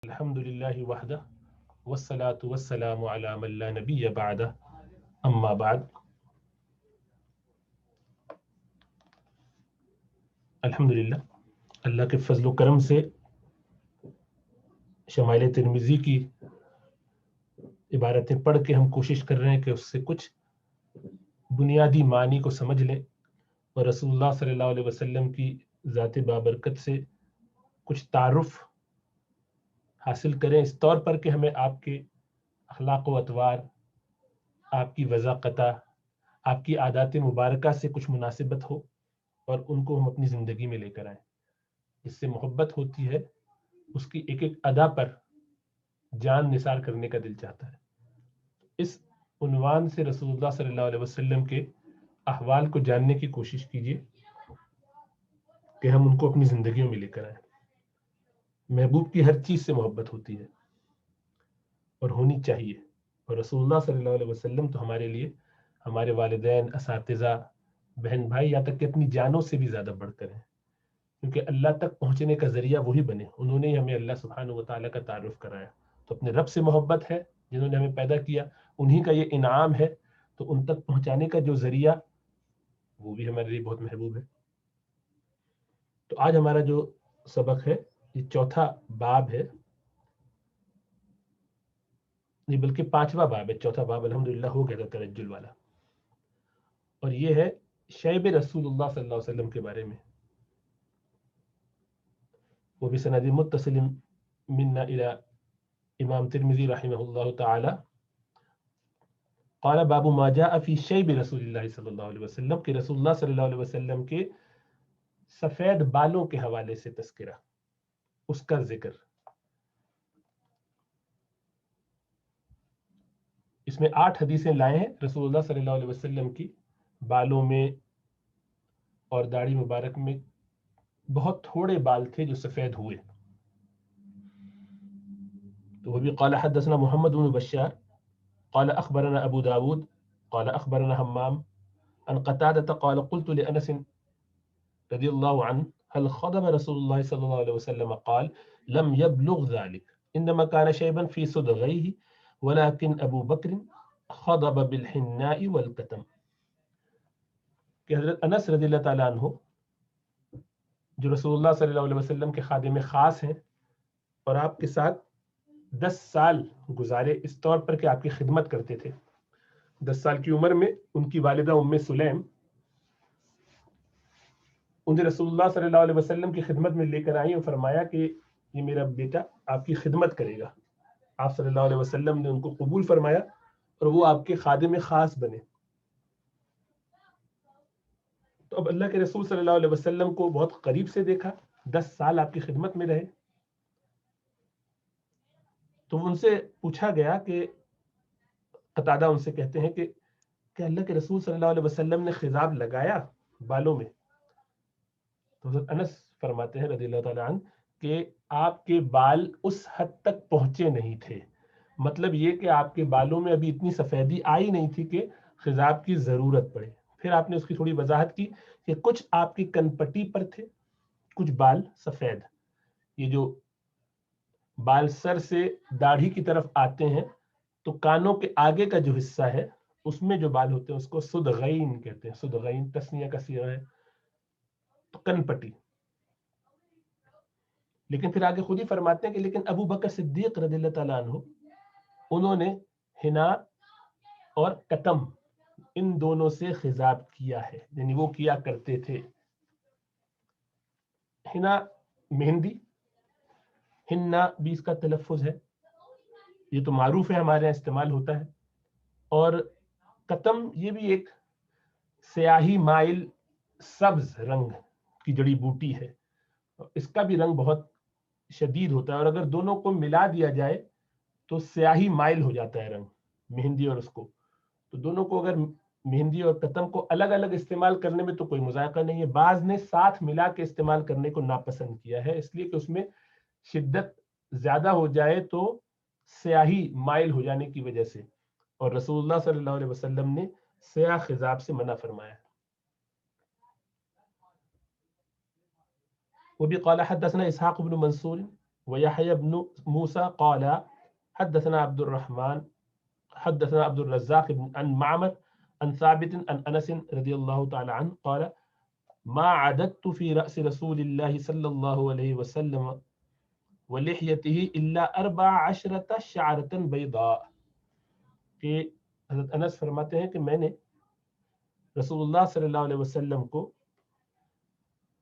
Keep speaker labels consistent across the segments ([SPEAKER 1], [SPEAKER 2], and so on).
[SPEAKER 1] الحمدللہ وحدہ والصلاة والسلام علی من لا نبی بعدہ اما بعد. الحمدللہ اللہ کے فضل و کرم سے شمائل ترمذی کی عبارتیں پڑھ کے ہم کوشش کر رہے ہیں کہ اس سے کچھ بنیادی معنی کو سمجھ لیں اور رسول اللہ صلی اللہ علیہ وسلم کی ذات بابرکت سے کچھ تعارف حاصل کریں، اس طور پر کہ ہمیں آپ کے اخلاق و اطوار، آپ کی وضاقتہ، آپ کی عادات مبارکہ سے کچھ مناسبت ہو اور ان کو ہم اپنی زندگی میں لے کر آئیں. جس سے محبت ہوتی ہے اس کی ایک ایک ادا پر جان نثار کرنے کا دل چاہتا ہے. اس عنوان سے رسول اللہ صلی اللہ علیہ وسلم کے احوال کو جاننے کی کوشش کیجیے کہ ہم ان کو اپنی زندگیوں میں لے کر آئیں. محبوب کی ہر چیز سے محبت ہوتی ہے اور ہونی چاہیے، اور رسول اللہ صلی اللہ علیہ وسلم تو ہمارے لیے ہمارے والدین، اساتذہ، بہن بھائی، یہاں تک کہ اپنی جانوں سے بھی زیادہ بڑھ کر ہیں، کیونکہ اللہ تک پہنچنے کا ذریعہ وہی بنے. انہوں نے ہمیں اللہ سبحانہ و تعالیٰ کا تعارف کرایا. تو اپنے رب سے محبت ہے جنہوں نے ہمیں پیدا کیا، انہی کا یہ انعام ہے، تو ان تک پہنچانے کا جو ذریعہ وہ بھی ہمارے لیے بہت محبوب ہے. تو آج ہمارا جو سبق ہے یہ چوتھا باب ہے، نہیں بلکہ پانچواں باب ہے. چوتھا باب الحمدللہ ہو گیا تھا ترجل والا، اور یہ ہے شیب رسول اللہ صلی اللہ علیہ وسلم کے بارے میں. وہ بھی سند متصل منا الى امام ترمذی رحمہ اللہ تعالی. قال باب ما جاء فی شیب رسول اللہ صلی اللہ علیہ وسلم، کہ رسول اللہ صلی اللہ علیہ وسلم کے سفید بالوں کے حوالے سے تذکرہ، اس کا ذکر. اس میں 8 حدیثیں لائے ہیں رسول اللہ صلی اللہ علیہ وسلم کی بالوں میں اور داڑھی مبارک میں بہت تھوڑے بال تھے جو سفید ہوئے. تو وہ بھی قال حدثنا محمد بن بشار قال اخبرنا ابو داود قال اخبرنا حمام عن قتادة قال قلت لأنس رضي الله عنه هل خضب رسول الله صلى الله عليه وسلم؟ قال لم يبلغ ذلك، انما كان شيبا في صدغيه ولكن ابو بکر خضب بالحناء والکتم. کہ حضرت انس رضی اللہ تعالیٰ عنہ جو رسول اللہ صلی اللہ علیہ وسلم کے خادم خاص ہیں اور آپ کے ساتھ 10 سال گزارے اس طور پر کہ آپ کی خدمت کرتے تھے. 10 سال کی عمر میں ان کی والدہ ام سلیم انہیں رسول اللہ صلی اللہ علیہ وسلم کی خدمت میں لے کر آئی اور فرمایا کہ یہ میرا بیٹا آپ کی خدمت کرے گا. آپ صلی اللہ علیہ وسلم نے ان کو قبول فرمایا اور وہ آپ کے خادم خاص بنے. تو اب اللہ کے رسول صلی اللہ علیہ وسلم کو بہت قریب سے دیکھا، 10 سال آپ کی خدمت میں رہے. تو ان سے پوچھا گیا کہ قتادہ ان سے کہتے ہیں کہ اللہ کے رسول صلی اللہ علیہ وسلم نے خضاب لگایا بالوں میں؟ تو حضرت انس فرماتے ہیں رضی اللہ تعالیٰ عنہ کہ آپ کے بال اس حد تک پہنچے نہیں تھے. مطلب یہ کہ آپ کے بالوں میں ابھی اتنی سفیدی آئی نہیں تھی کہ خضاب کی ضرورت پڑے. پھر آپ نے اس کی تھوڑی وضاحت کی کہ کچھ آپ کی کن پٹی پر تھے، کچھ بال سفید. یہ جو بال سر سے داڑھی کی طرف آتے ہیں تو کانوں کے آگے کا جو حصہ ہے اس میں جو بال ہوتے ہیں اس کو صدغین کہتے ہیں. صدغین تسنیہ کا صیغہ ہے، تو کن پٹی. لیکن پھر آگے خود ہی فرماتے ہیں کہ لیکن ابو بکر صدیق رضی اللہ تعالیٰ عنہ انہوں نے حنا اور کتم ان دونوں سے خضاب کیا ہے، یعنی وہ کیا کرتے تھے. حنا مہندی، ہننا بھی اس کا تلفظ ہے، یہ تو معروف ہے، ہمارے یہاں استعمال ہوتا ہے. اور کتم یہ بھی ایک سیاہی مائل سبز رنگ کی جڑی بوٹی ہے، اس کا بھی رنگ بہت شدید ہوتا ہے، اور اگر دونوں کو ملا دیا جائے تو سیاہی مائل ہو جاتا ہے رنگ مہندی اور اس کو. تو دونوں کو اگر مہندی اور کتم کو الگ الگ استعمال کرنے میں تو کوئی مذائقہ نہیں ہے. بعض نے ساتھ ملا کے استعمال کرنے کو ناپسند کیا ہے، اس لیے کہ اس میں شدت زیادہ ہو جائے تو سیاہی مائل ہو جانے کی وجہ سے، اور رسول اللہ صلی اللہ علیہ وسلم نے سیاہ خضاب سے منع فرمایا. وہ بھی قال حدثنا اسحاق بن منصور ويحيى بن موسى قال حدثنا عبد الرحمن حدثنا عبد الرزاق عن معمر عن ثابت عن انس رضي الله تعالى عنه قال ما عددت في رأس رسول الله صلى الله عليه وسلم ولحيته الا 14 شعرة بيضاء کہ حضرت انس فرماتے ہیں کہ میں نے رسول اللہ صلی اللہ علیہ وسلم کو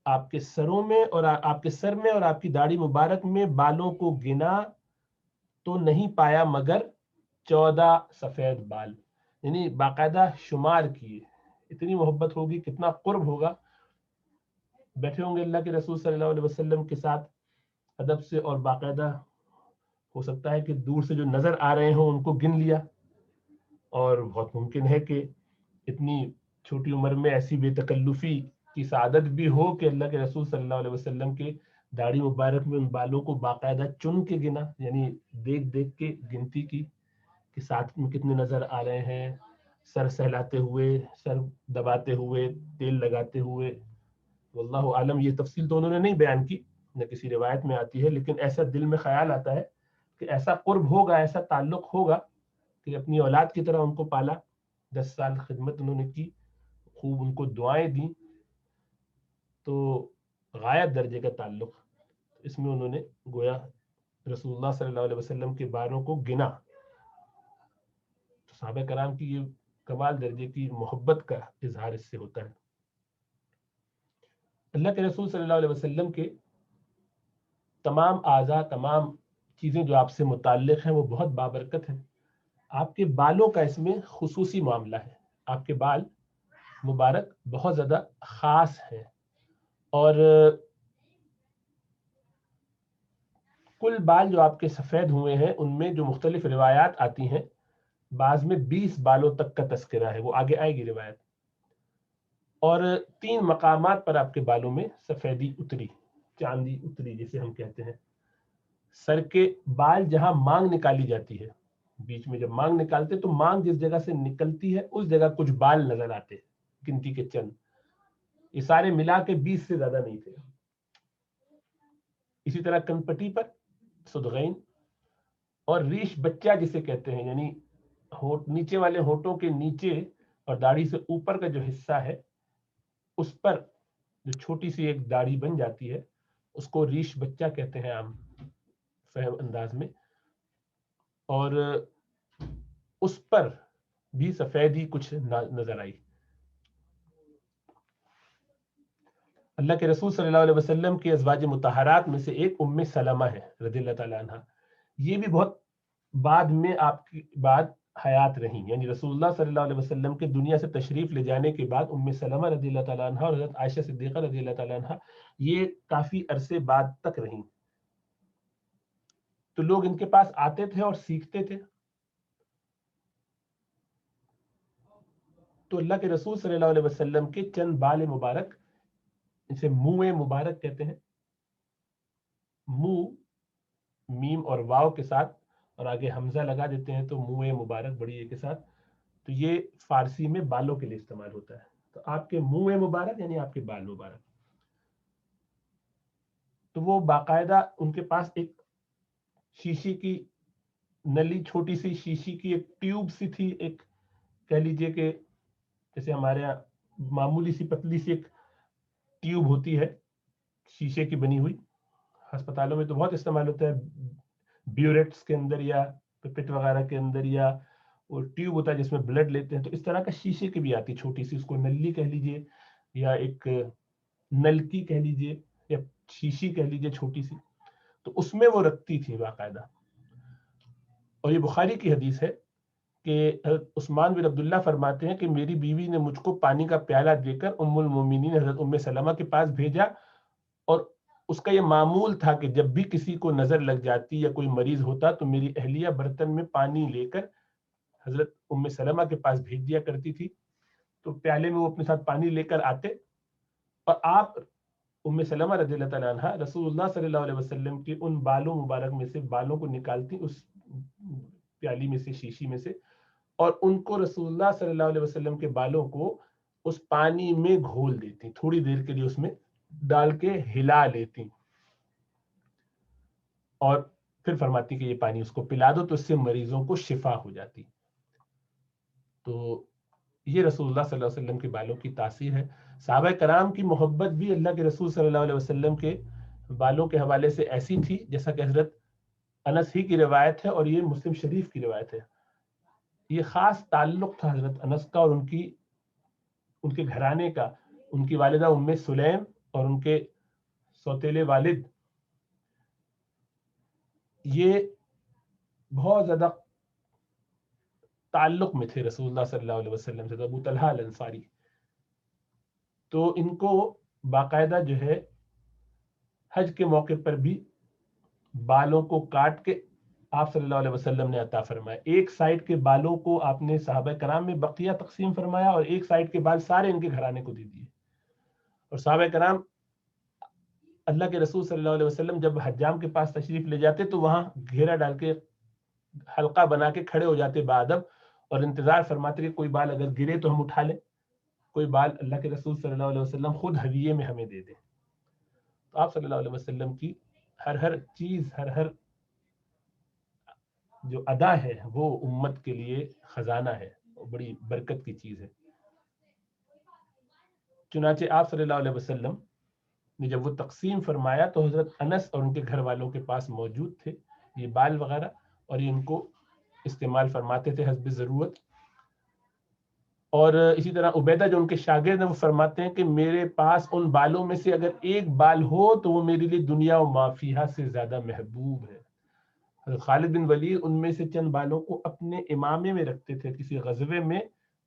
[SPEAKER 1] آپ کے سروں میں اور آپ کے سر میں اور آپ کی داڑھی مبارک میں بالوں کو گنا تو نہیں پایا مگر 14 سفید بال، یعنی باقاعدہ شمار کیے. اتنی محبت ہوگی، کتنا قرب ہوگا. بیٹھے ہوں گے اللہ کے رسول صلی اللہ علیہ وسلم کے ساتھ ادب سے، اور باقاعدہ ہو سکتا ہے کہ دور سے جو نظر آ رہے ہوں ان کو گن لیا، اور بہت ممکن ہے کہ اتنی چھوٹی عمر میں ایسی بے تکلفی کی سعادت بھی ہو کہ اللہ کے رسول صلی اللہ علیہ وسلم کے داڑھی مبارک میں ان بالوں کو باقاعدہ چن کے گنا، یعنی دیکھ دیکھ کے گنتی کی کہ ساتھ میں کتنے نظر آ رہے ہیں، سر سہلاتے ہوئے، سر دباتے ہوئے، تیل لگاتے ہوئے. واللہ عالم، یہ تفصیل تو انہوں نے نہیں بیان کی، نہ کسی روایت میں آتی ہے، لیکن ایسا دل میں خیال آتا ہے کہ ایسا قرب ہوگا، ایسا تعلق ہوگا کہ اپنی اولاد کی طرح ان کو پالا، 10 سال خدمت انہوں نے کی، خوب ان کو دعائیں دیں، تو غایت درجے کا تعلق. اس میں انہوں نے گویا رسول اللہ صلی اللہ علیہ وسلم کے باروں کو گنا. تو صحابہ کرام کی یہ کمال درجے کی محبت کا اظہار اس سے ہوتا ہے. اللہ کے رسول صلی اللہ علیہ وسلم کے تمام اعضاء، تمام چیزیں جو آپ سے متعلق ہیں وہ بہت بابرکت ہیں. آپ کے بالوں کا اس میں خصوصی معاملہ ہے. آپ کے بال مبارک بہت زیادہ خاص ہیں، اور کل بال جو آپ کے سفید ہوئے ہیں ان میں جو مختلف روایات آتی ہیں، بعض میں 20 بالوں تک کا تذکرہ ہے، وہ آگے آئے گی روایت. اور 3 مقامات پر آپ کے بالوں میں سفیدی اتری، چاندی اتری جسے ہم کہتے ہیں. سر کے بال جہاں مانگ نکالی جاتی ہے، بیچ میں جب مانگ نکالتے تو مانگ جس جگہ سے نکلتی ہے اس جگہ کچھ بال نظر آتے ہیں، گنتی کے چند. یہ سارے ملا کے 20 سے زیادہ نہیں تھے. اسی طرح کنپٹی پر صدغین اور ریش بچہ جسے کہتے ہیں، یعنی نیچے والے ہونٹوں کے نیچے اور داڑھی سے اوپر کا جو حصہ ہے اس پر جو چھوٹی سی ایک داڑھی بن جاتی ہے اس کو ریش بچہ کہتے ہیں عام فہم انداز میں. اور اس پر بھی سفیدی کچھ نظر آئی. اللہ کے رسول صلی اللہ علیہ وسلم کے ازواج مطہرات میں سے ایک ام سلمہ ہے رضی اللہ تعالیٰ عنہ. یہ بھی بہت بعد میں آپ کی بعد حیات رہی، یعنی رسول اللہ صلی اللہ علیہ وسلم کے دنیا سے تشریف لے جانے کے بعد ام سلمہ رضی اللہ تعالیٰ عنہ اور حضرت عائشہ صدیقہ رضی اللہ تعالیٰ عنہ یہ کافی عرصے بعد تک رہیں. تو لوگ ان کے پاس آتے تھے اور سیکھتے تھے. تو اللہ کے رسول صلی اللہ علیہ وسلم کے چند بال مبارک، اسے منہ مبارک کہتے ہیں، منہ میم اور واو کے ساتھ اور آگے حمزہ لگا دیتے ہیں تو منہ مبارک بڑی اے کے ساتھ. تو یہ فارسی میں بالوں کے لیے استعمال ہوتا ہے. تو آپ کے منہ مبارک یعنی آپ کے بال مبارک. تو وہ باقاعدہ ان کے پاس ایک شیشے کی نلی، چھوٹی سی شیشی کی ایک ٹیوب سی تھی، ایک کہہ لیجئے کہ جیسے ہمارے یہاں معمولی سی پتلی سی ایک ٹیوب ہوتی ہے شیشے کی بنی ہوئی، ہسپتالوں میں تو بہت استعمال ہوتا ہے، بیوریٹس کے اندر یا پپٹ وغیرہ کے اندر، یا وہ ٹیوب ہوتا ہے جس میں بلڈ لیتے ہیں. تو اس طرح کا شیشے کی بھی آتی چھوٹی سی، اس کو نلی کہہ لیجئے یا ایک نلکی کہہ لیجئے یا شیشی کہہ لیجئے چھوٹی سی. تو اس میں وہ رکھتی تھی باقاعدہ. اور یہ بخاری کی حدیث ہے کہ حضرت عثمان بن عبداللہ فرماتے ہیں کہ میری بیوی نے مجھ کو پانی کا پیالہ دے کر ام المومنین حضرت ام سلمہ کے پاس بھیجا، اور اس کا یہ معمول تھا کہ جب بھی کسی کو نظر لگ جاتی یا کوئی مریض ہوتا تو میری اہلیہ برتن میں پانی لے کر حضرت ام سلمہ کے پاس بھیج دیا کرتی تھی. تو پیالے میں وہ اپنے ساتھ پانی لے کر آتے، اور آپ ام سلمہ رضی اللہ تعالیٰ عنہ رسول اللہ صلی اللہ علیہ وسلم کے ان بالوں مبارک میں سے بالوں کو نکالتی اس پیالی میں سے، شیشی میں سے، اور ان کو رسول اللہ صلی اللہ علیہ وسلم کے بالوں کو اس پانی میں گھول دیتی، تھوڑی دیر کے لیے اس میں ڈال کے ہلا لیتی. اور پھر فرماتی کہ یہ پانی اس کو پلا دو تو اس سے مریضوں کو شفا ہو جاتی. تو یہ رسول اللہ صلی اللہ علیہ وسلم کے بالوں کی تاثیر ہے. صحابہ کرام کی محبت بھی اللہ کے رسول صلی اللہ علیہ وسلم کے بالوں کے حوالے سے ایسی تھی جیسا کہ حضرت انس ہی کی روایت ہے اور یہ مسلم شریف کی روایت ہے. یہ خاص تعلق تھا حضرت انس کا اور ان کے گھرانے کا. ان کی والدہ ام سلیم اور ان کے سوتیلے والد یہ بہت زیادہ تعلق میں تھے رسول اللہ صلی اللہ علیہ وسلم سے. ابو طلحہ الانصاری تو ان کو باقاعدہ جو ہے حج کے موقع پر بھی بالوں کو کاٹ کے آپ صلی اللہ علیہ وسلم نے عطا فرمایا. ایک سائڈ کے بالوں کو آپ نے صحابہ کرام میں بقیہ تقسیم فرمایا اور ایک سائڈ کے بال سارے ان کے گھرانے کو دے دیے. اور صحابہ کرام اللہ کے رسول صلی اللہ علیہ وسلم جب حجام کے پاس تشریف لے جاتے تو وہاں گھیرا ڈال کے حلقہ بنا کے کھڑے ہو جاتے بادب اور انتظار فرماتے کہ کوئی بال اگر گرے تو ہم اٹھا لیں, کوئی بال اللہ کے رسول صلی اللہ علیہ وسلم خود ہدیے میں ہمیں دے دیں. تو آپ صلی اللہ علیہ وسلم کی ہر چیز, ہر جو ادا ہے وہ امت کے لیے خزانہ ہے, بڑی برکت کی چیز ہے. چنانچہ آپ صلی اللہ علیہ وسلم نے جب وہ تقسیم فرمایا تو حضرت انس اور ان کے گھر والوں کے پاس موجود تھے یہ بال وغیرہ, اور یہ ان کو استعمال فرماتے تھے حسب ضرورت. اور اسی طرح عبیدہ جو ان کے شاگرد ہیں وہ فرماتے ہیں کہ میرے پاس ان بالوں میں سے اگر ایک بال ہو تو وہ میرے لیے دنیا و ما فیہا سے زیادہ محبوب ہے. حضرت خالد بن ولید ان میں سے چند بالوں کو اپنے امامے میں رکھتے تھے. کسی غزوے میں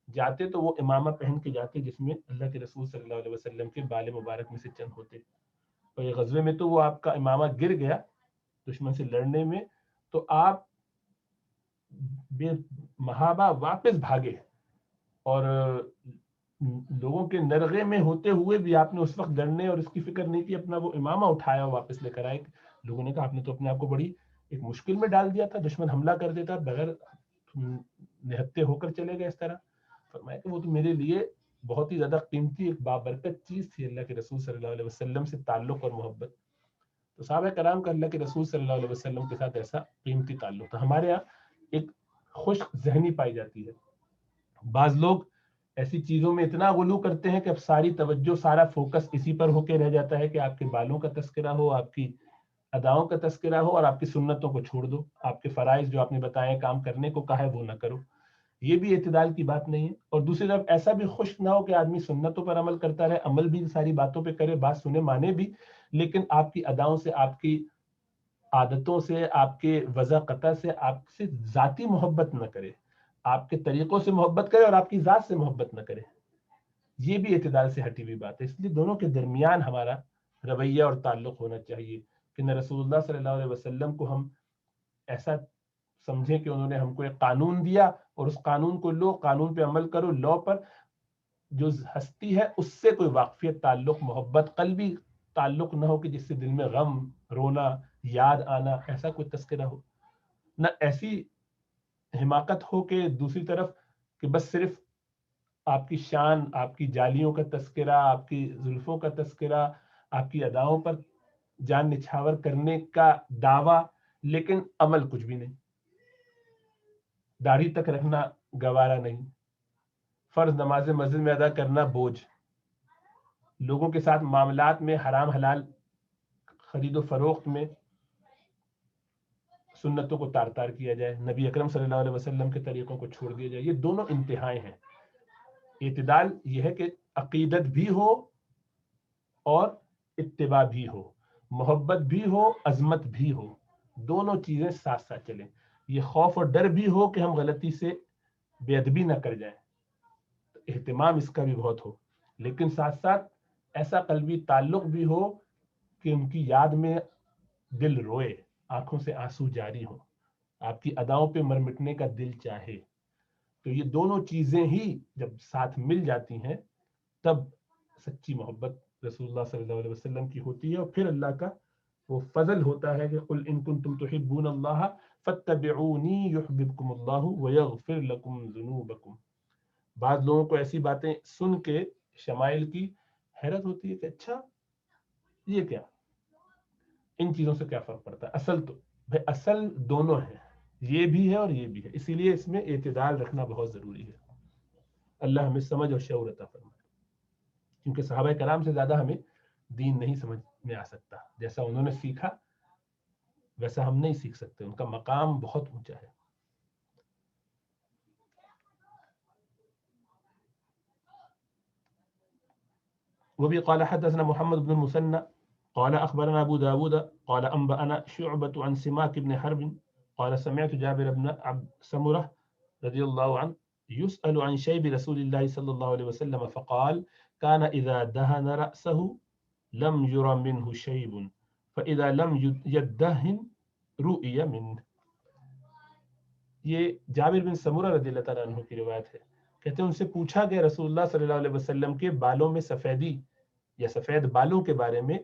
[SPEAKER 1] جاتے تو وہ امامہ پہن کے جاتے جس میں اللہ کے رسول صلی اللہ علیہ وسلم کے بال مبارک میں سے چند ہوتے. اور یہ غزوے میں تو وہ آپ کا امامہ گر گیا دشمن سے لڑنے میں, تو آپ بے محابہ واپس بھاگے اور لوگوں کے نرغے میں ہوتے ہوئے بھی آپ نے اس وقت ڈرنے اور اس کی فکر نہیں کی, اپنا وہ امامہ اٹھایا اور واپس لے کر آئے. لوگوں نے کہا آپ نے تو اپنے آپ کو بڑی ایک مشکل میں ڈال دیا تھا, دشمن حملہ کر دیتا بغیر نہتے ہو کر چلے گئے اس طرح. فرمایا کہ وہ تو میرے لیے بہت ہی زیادہ قیمتی ایک بابرکت چیز تھی, اللہ کے رسول صلی اللہ علیہ وسلم سے تعلق اور محبت. تو صحابہ کرام کا اللہ کے رسول صلی اللہ علیہ وسلم کے ساتھ ایسا قیمتی تعلق تھا. ہمارے یہاں ایک خشک ذہنی پائی جاتی ہے. بعض لوگ ایسی چیزوں میں اتنا غلو کرتے ہیں کہ اب ساری توجہ, سارا فوکس اسی پر ہو کے رہ جاتا ہے کہ آپ کے بالوں کا تذکرہ ہو, آپ کی اداؤں کا تذکرہ ہو اور آپ کی سنتوں کو چھوڑ دو. آپ کے فرائض جو آپ نے بتائے کام کرنے کو کہا ہے وہ نہ کرو. یہ بھی اعتدال کی بات نہیں ہے. اور دوسری طرف ایسا بھی خشک نہ ہو کہ آدمی سنتوں پر عمل کرتا رہے, عمل بھی ساری باتوں پہ کرے, بات سنے مانے بھی, لیکن آپ کی اداؤں سے, آپ کی عادتوں سے, آپ کے وضع قطع سے آپ سے ذاتی محبت نہ کرے, آپ کے طریقوں سے محبت کرے اور آپ کی ذات سے محبت نہ کرے. یہ بھی اعتدال سے ہٹی ہوئی بات ہے. اس لیے دونوں کے درمیان ہمارا رویہ اور تعلق ہونا چاہیے کہ نہ رسول اللہ صلی اللہ علیہ وسلم کو ہم ایسا سمجھیں کہ انہوں نے ہم کو ایک قانون دیا اور اس قانون کو لو, قانون پہ عمل کرو, لا پر جو ہستی ہے اس سے کوئی واقفیت, تعلق, محبت, قلبی تعلق نہ ہو کہ جس سے دل میں غم, رونا, یاد آنا, ایسا کوئی تذکرہ ہو. نہ ایسی حماقت ہو کہ دوسری طرف کہ بس صرف آپ کی شان, آپ کی جالیوں کا تذکرہ, آپ کی زلفوں کا تذکرہ, آپ کی اداؤں پر جان نچھاور کرنے کا دعویٰ, لیکن عمل کچھ بھی نہیں. داڑھی تک رکھنا گوارا نہیں, فرض نماز مسجد میں ادا کرنا بوجھ, لوگوں کے ساتھ معاملات میں حرام حلال خرید و فروخت میں سنتوں کو تار تار کیا جائے, نبی اکرم صلی اللہ علیہ وسلم کے طریقوں کو چھوڑ دیا جائے. یہ دونوں انتہائیں ہیں. اعتدال یہ ہے کہ عقیدت بھی ہو اور اتباع بھی ہو, محبت بھی ہو, عظمت بھی ہو, دونوں چیزیں ساتھ ساتھ چلیں. یہ خوف اور ڈر بھی ہو کہ ہم غلطی سے بے ادبی نہ کر جائیں, اہتمام اس کا بھی بہت ہو, لیکن ساتھ ساتھ ایسا قلبی تعلق بھی ہو کہ ان کی یاد میں دل روئے, آنکھوں سے آنسو جاری ہو, آپ کی اداؤں پہ مر مٹنے کا دل چاہے. تو یہ دونوں چیزیں ہی جب ساتھ مل جاتی ہیں تب سچی محبت رسول اللہ صلی اللہ علیہ وسلم کی ہوتی ہے. اور پھر اللہ کا وہ فضل ہوتا ہے کہ قل ان کنتم تحبون اللہ فاتبعونی یحببکم اللہ ویغفر لکم ذنوبکم. بعض لوگوں کو ایسی باتیں سن کے شمائل کی حیرت ہوتی ہے کہ اچھا یہ کیا, ان چیزوں سے کیا فرق پڑتا ہے؟ اصل تو بھائی اصل دونوں ہے، یہ بھی ہے اور یہ بھی ہے، اسی لیے اس میں اعتدال رکھنا بہت ضروری ہے۔ اللہ ہمیں سمجھ اور شعور عطا فرمائے، کیونکہ صحابہ کرام سے زیادہ ہمیں دین نہیں سمجھ میں آ سکتا، جیسا انہوں نے سیکھا ویسا ہم نہیں سیکھ سکتے، ان کا مقام بہت اونچا ہے۔ وبي قال حدثنا محمد بن المثنى قال أخبرنا أبو داود قال أنبأنا شعبة عن سماك بن حرب قال سمعت جابر بن سمرة رضي الله عنه يسأل عن شيب رسول الله صلى الله عليه وسلم فقال كان إذا دهن رأسه لم ير منه شيب فإذا لم يدهن رؤي منه۔ یہ جابر بن سمرہ رضی اللہ تعالیٰ عنہ کی روایت ہے، کہتے ہیں ان سے پوچھا گیا رسول اللہ صلی اللہ علیہ وسلم کے بالوں میں سفیدی یا سفید بالوں کے بارے میں،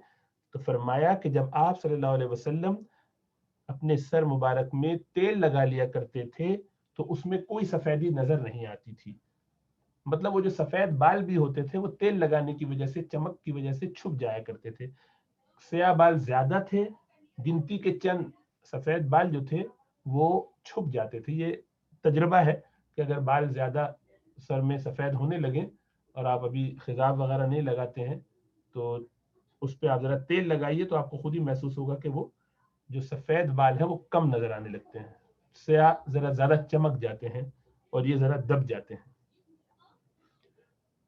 [SPEAKER 1] تو فرمایا کہ جب آپ صلی اللہ علیہ وسلم اپنے سر مبارک میں تیل لگا لیا کرتے تھے تو اس میں کوئی سفیدی نظر نہیں آتی تھی، مطلب وہ جو سفید بال بھی ہوتے تھے وہ تیل لگانے کی وجہ سے، چمک کی وجہ سے چھپ جایا کرتے تھے، سیاہ بال زیادہ تھے، گنتی کے چند سفید بال جو تھے وہ چھپ جاتے تھے۔ یہ تجربہ ہے کہ اگر بال زیادہ سر میں سفید ہونے لگیں اور آپ ابھی خضاب وغیرہ نہیں لگاتے ہیں تو اس پہ آپ ذرا تیل لگائیے تو آپ کو خود ہی محسوس ہوگا کہ وہ جو سفید بال ہیں وہ کم نظر آنے لگتے ہیں، سیاہ ذرا زیادہ چمک جاتے ہیں اور یہ ذرا دب جاتے ہیں۔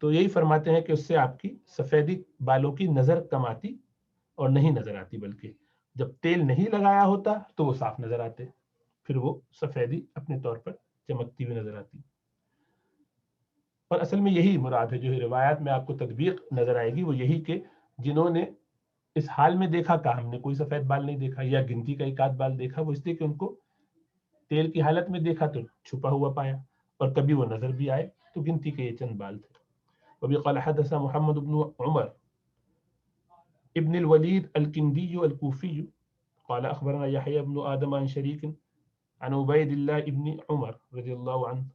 [SPEAKER 1] تو یہی فرماتے ہیں کہ اس سے آپ کی سفیدی بالوں کی نظر کم آتی اور نہیں نظر آتی، بلکہ جب تیل نہیں لگایا ہوتا تو وہ صاف نظر آتے، پھر وہ سفیدی اپنے طور پر چمکتی ہوئی نظر آتی۔ اور اصل میں یہی مراد ہے، جو روایات میں آپ کو تطبیق نظر آئے گی وہ یہی کہ جنہوں نے اس حال میں دیکھا کہ ہم نے کوئی سفید بال نہیں دیکھا یا گنتی کا ایک آدھ بال دیکھا، وہ اس لیے کہ ان کو تیل کی حالت میں دیکھا تو چھپا ہوا پایا، اور کبھی وہ نظر بھی آئے تو گنتی کے یہ چند بال تھے۔ وبی قال حدثنا محمد بن عمر ابن الولید الکندی الکوفی قال اخبرنا يحيى بن آدم عن شريك عن عبيد الله ابن عمر رضي الله عنه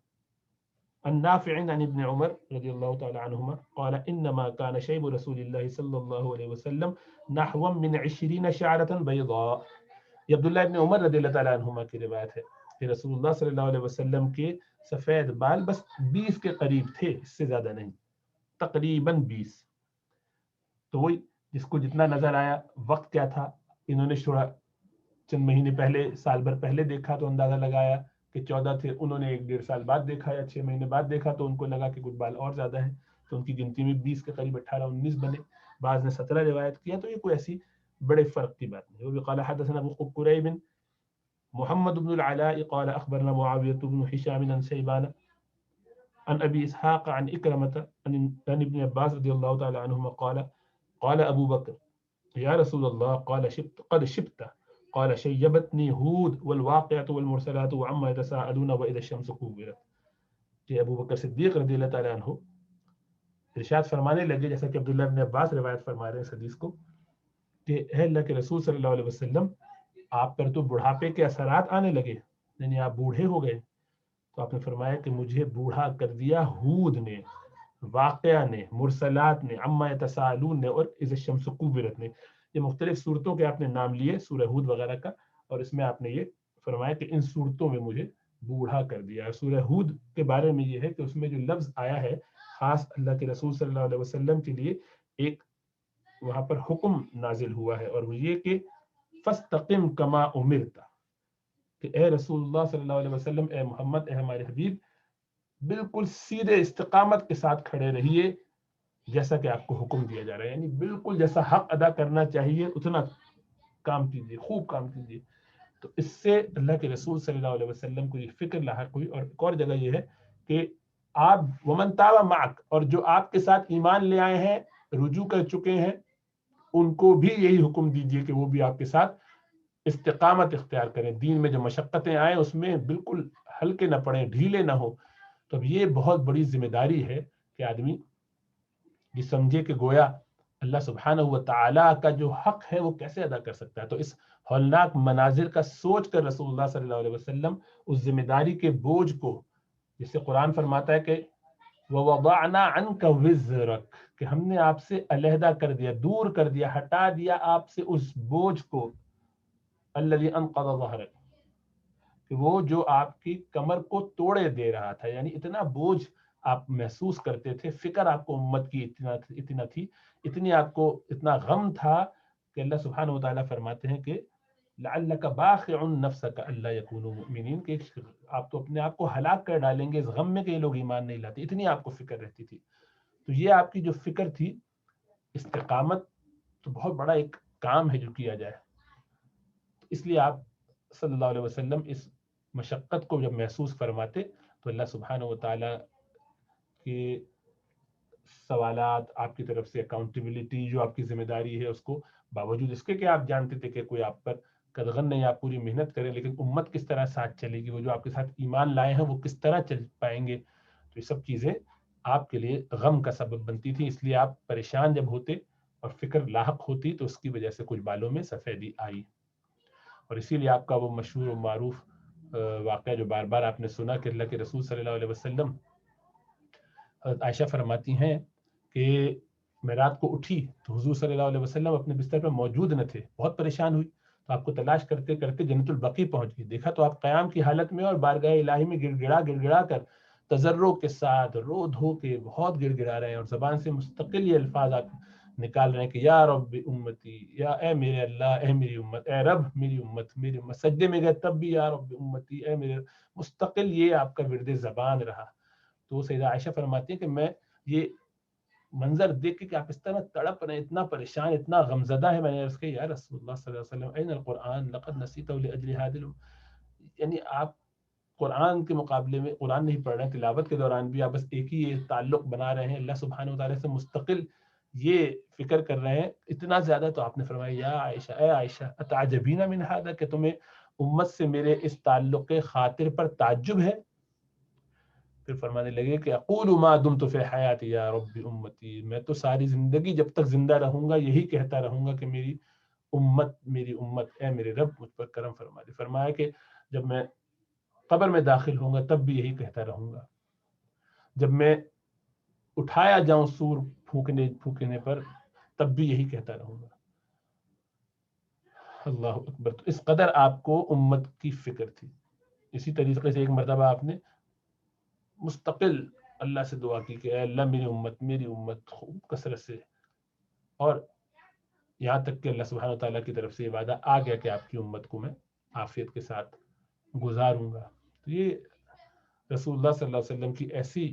[SPEAKER 1] النافع عن ابن عمر رضي الله تعالى عنهما قال إنما كان شيب رسول الله صلى الله عليه وسلم نحو من 20 شعرة بيضاء۔ یہ عبداللہ ابن عمر رضی اللہ تعالیٰ عنہما کی روایت ہے کہ رسول اللہ صلی اللہ علیہ وسلم کے سفید بال بس 20 کے قریب تھے، اس سے زیادہ نہیں، تقریباً 20۔ تو وہی جس کو جتنا نظر آیا، وقت کیا تھا، انہوں نے شورا چند مہینے پہلے، سال بھر پہلے دیکھا تو اندازہ لگایا کہ 14 تھے، انہوں نے 1.5 سال بعد دیکھا یا 6 مہینے بعد دیکھا تو ان کو لگا کہ کچھ بال اور زیادہ ہیں، تو ان کی گنتی میں 20 کے قریب 18-19 بنے، بعض نے 17 روایت کیا، تو یہ کوئی ایسی بڑے فرق کی بات نہیں۔ وہ قال حدثنا ابو قریب محمد بن العلاء قال اخبرنا معاویہ بن ہشام عن شیبان عن ابی اسحاق عن اکرمۃ عن ابن عباس رضی اللہ تعالی عنہما قال ابو بکر یا رسول اللہ قال قد شبت قال شیبتنی ہود والواقعۃ والمرسلات وعما يتساءلون واذا الشمس كورت۔ کہ ابو بکر صدیق رضی اللہ تعالیٰ عنہ ارشاد فرمانے لگے، جیسا کہ عبداللہ بن عباس روایت فرما رہے ہیں اس حدیث کو، کہ اے اللہ کے رسول صلی اللہ علیہ وسلم آپ پر تو بڑھاپے کے اثرات آنے لگے، یعنی آپ بوڑھے ہو گئے، تو آپ نے فرمایا کہ مجھے بوڑھا کر دیا ہود نے، واقعہ نے، مرسلات نے، عما یتساءلون نے، اور اذا الشمس کورت نے۔ یہ مختلف صورتوں کے آپ نے نام لیے سورہ ہود وغیرہ کا، اور اس میں آپ نے یہ فرمایا کہ ان صورتوں میں مجھے بوڑھا کر دیا۔ سورہ ہود کے بارے میں یہ ہے کہ اس میں جو لفظ آیا ہے خاص اللہ کے رسول صلی اللہ علیہ وسلم کے لیے ایک وہاں پر حکم نازل ہوا ہے، اور وہ یہ کہ فاستقم کما امرت، کہ اے رسول اللہ صلی اللہ علیہ وسلم، اے محمد، اے ہمارے حبیب، بالکل سیدھے استقامت کے ساتھ کھڑے رہیے جیسا کہ آپ کو حکم دیا جا رہا ہے، یعنی بالکل جیسا حق ادا کرنا چاہیے اتنا کام کیجیے، خوب کام کیجیے۔ تو اس سے اللہ کے رسول صلی اللہ علیہ وسلم کو یہ فکر لاحق ہوئی۔ اور ایک اور جگہ یہ ہے کہ آپ ومن تاب معک، اور جو آپ کے ساتھ ایمان لے آئے ہیں، رجوع کر چکے ہیں، ان کو بھی یہی حکم دیجیے کہ وہ بھی آپ کے ساتھ استقامت اختیار کریں، دین میں جو مشقتیں آئیں اس میں بالکل ہلکے نہ پڑیں، ڈھیلے نہ ہو۔ تو اب یہ بہت بڑی ذمہ داری ہے کہ آدمی یہ سمجھے کہ گویا اللہ سبحانہ و تعالیٰ کا جو حق ہے وہ کیسے ادا کر سکتا ہے۔ تو اس ہولناک مناظر کا سوچ کر رسول اللہ صلی اللہ علیہ وسلم اس ذمہ داری کے بوجھ کو، جس سے قرآن فرماتا ہے کہ وَوَضَعْنَا عَنْكَ وِزْرَكَ، کہ ہم نے آپ سے علیحدہ کر دیا، دور کر دیا، ہٹا دیا آپ سے اس بوجھ کو، الذی انقض ظہرک، کہ وہ جو آپ کی کمر کو توڑے دے رہا تھا، یعنی اتنا بوجھ آپ محسوس کرتے تھے، فکر آپ کو امت کی اتنا تھی، اتنی آپ کو اتنا غم تھا کہ اللہ سبحانہ وتعالیٰ فرماتے ہیں کہ لعلک باخع نفسک الا یکونوا مؤمنین، کہ آپ تو اپنے آپ کو ہلاک کر ڈالیں گے اس غم میں کہ یہ لوگ ایمان نہیں لاتے، اتنی آپ کو فکر رہتی تھی. تو یہ آپ کی جو فکر تھی، استقامت تو بہت بڑا ایک کام ہے جو کیا جائے. اس لیے آپ صلی اللہ علیہ وسلم اس مشقت کو جب محسوس فرماتے تو اللہ سبحانہ و تعالیٰ کے سوالات، آپ کی طرف سے اکاؤنٹیبلٹی جو آپ کی ذمہ داری ہے، اس کو باوجود اس کے کہ آپ جانتے تھے کہ کوئی آپ پر قدغن نہیں، آپ پوری محنت کریں، لیکن امت کس طرح ساتھ چلے گی، وہ جو آپ کے ساتھ ایمان لائے ہیں وہ کس طرح چل پائیں گے، تو یہ سب چیزیں آپ کے لیے غم کا سبب بنتی تھی. اس لیے آپ پریشان جب ہوتے اور فکر لاحق ہوتی تو اس کی وجہ سے کچھ بالوں میں سفیدی آئی. اور اسی لیے آپ کا وہ مشہور و معروف واقعہ جو بار بار آپ نے سنا کہ اللہ کے رسول صلی اللہ علیہ وسلم، حضرت عائشہ فرماتی ہیں کہ میں رات کو اٹھی تو حضور صلی اللہ علیہ وسلم اپنے بستر پر موجود نہ تھے، بہت پریشان ہوئی تو آپ کو تلاش کرتے کرتے جنت البقیع پہنچ گئی، دیکھا تو آپ قیام کی حالت میں اور بارگاہ الہی میں گڑ گڑا کر تضرع کے ساتھ رو دھو کے بہت گڑ گڑا رہے ہیں، اور زبان سے مستقل یہ الفاظ آپ نکال رہے ہیں کہ یا رب امتی، یا اے میرے اللہ، اے میری امت، اے رب میری امت، میری امت. سجدے میں گئے تب بھی یا رب امتی، اے میرے، مستقل یہ آپ کا ورد زبان رہا. تو سیدہ عائشہ فرماتی ہیں کہ میں یہ منظر دیکھ کے کہ آپ اس طرح تڑپ رہے ہیں، اتنا پریشان، اتنا غمزدہ ہے، میں نے عرض کیا یا رسول اللہ صلی اللہ علیہ وسلم این القرآن لقد نسیتہ لاجل هذا، یعنی آپ قرآن کے مقابلے میں قرآن نہیں پڑھ رہے ہیں، تلاوت کے دوران بھی آپ بس ایک ہی تعلق بنا رہے ہیں اللہ سبحانہ وتعالیٰ سے، مستقل یہ فکر کر رہے ہیں اتنا زیادہ. تو آپ نے فرمایا یا عائشہ، اے عائشہ اتعجبین من هذا، کہ تمہیں امت سے میرے اس تعلق خاطر پر تعجب ہے؟ پھر فرمانے لگے کہ اقول ما دمت فی حیاتی یا رب امتی، میں تو ساری زندگی جب تک زندہ رہوں گا یہی کہتا رہوں گا کہ میری امت، میری امت، اے میرے رب مجھ پر کرم فرما دے. فرمایا کہ جب میں قبر میں داخل ہوں گا تب بھی یہی کہتا رہوں گا، جب میں اٹھایا جاؤں سور پھونکنے پر تب بھی یہی کہتا رہوں گا. اللہ اکبر. تو اس قدر آپ کو امت کی فکر تھی. اسی طریقے سے ایک مرتبہ آپ نے مستقل اللہ سے دعا کی کہ اے اللہ میری امت خوب کثرت سے، اور یہاں تک کہ اللہ سبحانہ تعالیٰ کی طرف سے یہ وعدہ آ گیا کہ آپ کی امت کو میں عافیت کے ساتھ گزاروں گا. تو یہ رسول اللہ صلی اللہ علیہ وسلم کی ایسی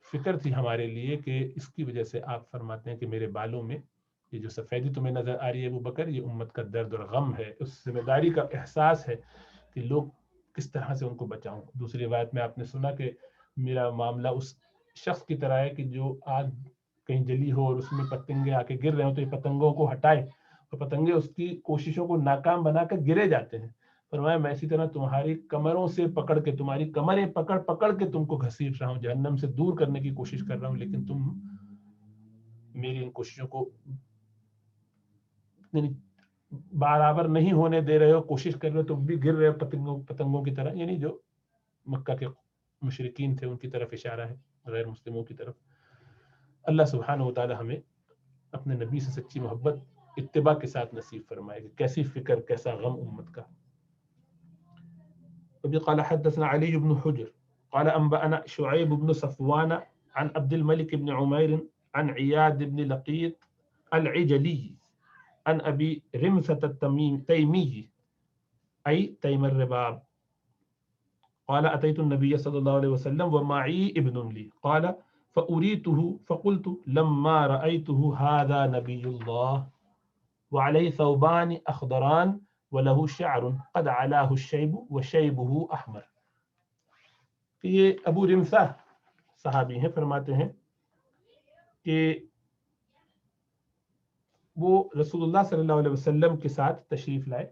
[SPEAKER 1] فکر تھی ہمارے لیے کہ اس کی وجہ سے آپ فرماتے ہیں کہ میرے بالوں میں یہ جو سفیدی تمہیں نظر آ رہی ہے ابو بکر، یہ امت کا درد اور غم ہے، اس ذمہ داری کا احساس ہے کہ لوگ کس طرح سے ان کو بچاؤں. دوسری روایت میں آپ نے سنا کہ میرا معاملہ اس شخص کی طرح ہے کہ جو آگ کہیں جلی ہو اور اس میں پتنگے آ کے گر رہے ہوں تو یہ پتنگوں کو ہٹائے، اور پتنگے اس کی کوششوں کو ناکام بنا کر گرے جاتے ہیں. فرمایا میں اسی طرح تمہاری کمروں سے پکڑ کے، تمہاری کمریں پکڑ کے تم کو گھسیٹ رہا ہوں، جہنم سے دور کرنے کی کوشش کر رہا ہوں، لیکن تم میری ان کوششوں کو برابر نہیں ہونے دے رہے ہو، کوشش کر رہے ہو تم بھی گر رہے ہو پتنگوں کی طرح. یعنی جو مکہ کے مشرکین تھے ان کی طرف اشارہ ہے، غیر مسلموں کی طرف. اللہ سبحانہ وتعالی ہمیں اپنے نبی سے سچی محبت اتباع کے ساتھ نصیب فرمائے گا. کیسی فکر، کیسا غم امت کا. قال حدثنا علي بن حجر قال أنبأنا شعيب بن صفوان عن عبد الملك بن عمير عن عياد بن لقيط العجلي عن أبي رمثة التيمي أي تيم الرباب قال أتيت النبي صلى الله عليه وسلم ومعي ابن لي قال فأريته فقلت لما رأيته هذا نبي الله وعليه ثوبان أخضران وله شعر قد علاه الشيب وشيبه أحمر. کہ یہ ابو رمثہ صحابی ہیں، فرماتے ہیں کہ وہ رسول اللہ صلی اللہ علیہ وسلم کے ساتھ تشریف لائے،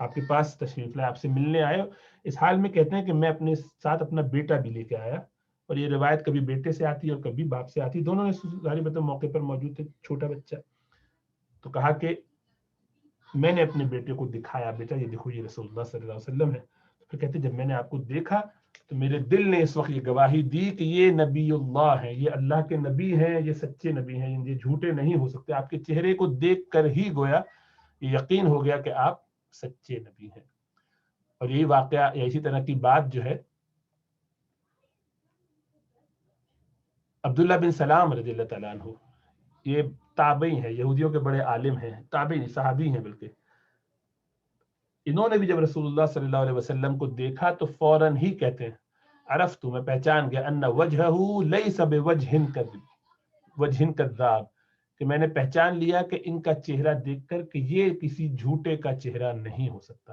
[SPEAKER 1] آپ کے پاس تشریف لائے، آپ سے ملنے آئے. اس حال میں کہتے ہیں کہ میں اپنے ساتھ اپنا بیٹا بھی لے کے آیا، اور یہ روایت کبھی بیٹے سے آتی ہے اور کبھی باپ سے آتی ہے، دونوں نے ظاہر بات موقع پر موجود تھے، چھوٹا بچہ. تو کہا کہ میں نے اپنے بیٹے کو دکھایا، بیٹا یہ دیکھو یہ رسول اللہ صلی اللہ علیہ وسلم ہے. پھر کہتے جب میں نے آپ کو دیکھا تو میرے دل نے اس وقت یہ گواہی دی کہ یہ نبی اللہ ہے، یہ اللہ کے نبی ہیں، یہ سچے نبی ہیں، یہ جھوٹے نہیں ہو سکتے. آپ کے چہرے کو دیکھ کر ہی گویا یہ یقین ہو گیا کہ آپ سچے نبی ہیں. اور یہی واقعہ یا اسی طرح کی بات جو ہے عبداللہ بن سلام رضی اللہ تعالیٰ عنہ، یہ تابعی ہیں، یہودیوں کے بڑے عالم ہیں، تابعی صحابی ہیں بلکہ. انہوں نے بھی جب رسول اللہ صلی اللہ علیہ وسلم کو دیکھا تو فوراً ہی کہتے ہیں عرفت، میں پہچان گیا، ان وجہہ لیس بوجہ وجہ کذاب، کہ میں نے پہچان لیا کہ ان کا چہرہ دیکھ کر کہ یہ کسی جھوٹے کا چہرہ نہیں ہو سکتا.